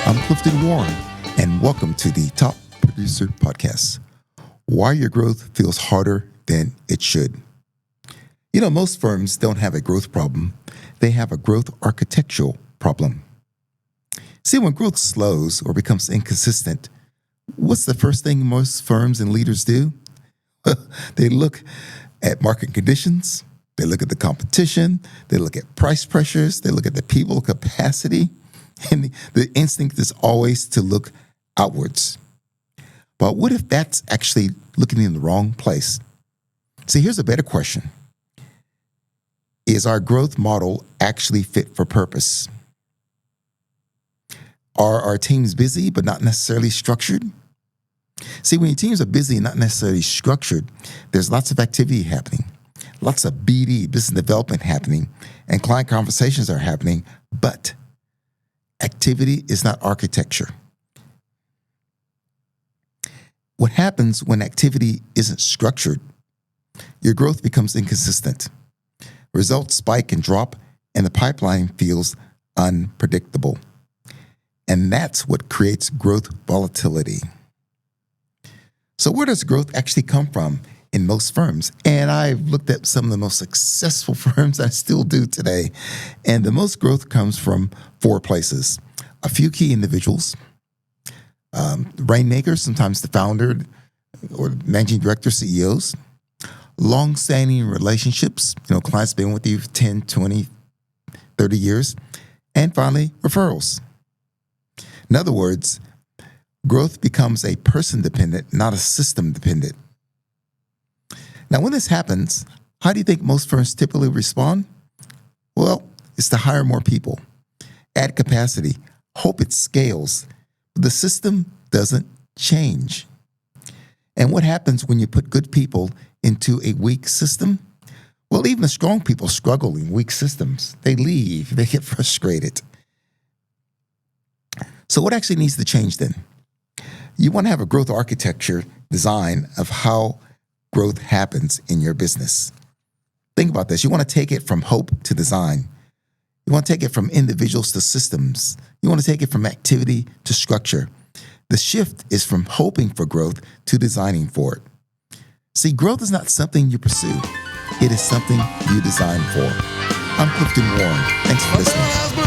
I'm Clifton Warren, and welcome to the Top Producer Podcast. Why your growth feels harder than it should. You know, most firms don't have a growth problem. They have a growth architectural problem. See, when growth slows or becomes inconsistent, what's the first thing most firms and leaders do? They look at market conditions. They look at the competition. They look at price pressures. They look at the people capacity. And the instinct is always to look outwards. But what if that's actually looking in the wrong place? See, here's a better question. Is our growth model actually fit for purpose? Are our teams busy but not necessarily structured? See, when your teams are busy and not necessarily structured, there's lots of activity happening, lots of BD, business development happening, and client conversations are happening, but activity is not architecture. What happens when activity isn't structured? Your growth becomes inconsistent. Results spike and drop, and the pipeline feels unpredictable. And that's what creates growth volatility. So where does growth actually come from in most firms? And I've looked at some of the most successful firms I still do today. And the most growth comes from four places. A few key individuals, rainmakers, sometimes the founder or managing director, CEOs, long-standing relationships, clients been with you for 10, 20, 30 years, and finally, referrals. In other words, growth becomes a person-dependent, not a system-dependent. Now, when this happens, how do you think most firms typically respond? Well, it's to hire more people, add capacity, hope it scales. But the system doesn't change. And what happens when you put good people into a weak system? Well, even the strong people struggle in weak systems. They leave, they get frustrated. So what actually needs to change then? You want to have a growth architecture design of how growth happens in your business. Think about this. You want to take it from hope to design. You want to take it from individuals to systems. You want to take it from activity to structure. The shift is from hoping for growth to designing for it. See, growth is not something you pursue. It is something you design for. I'm Clifton Warren. Thanks for listening.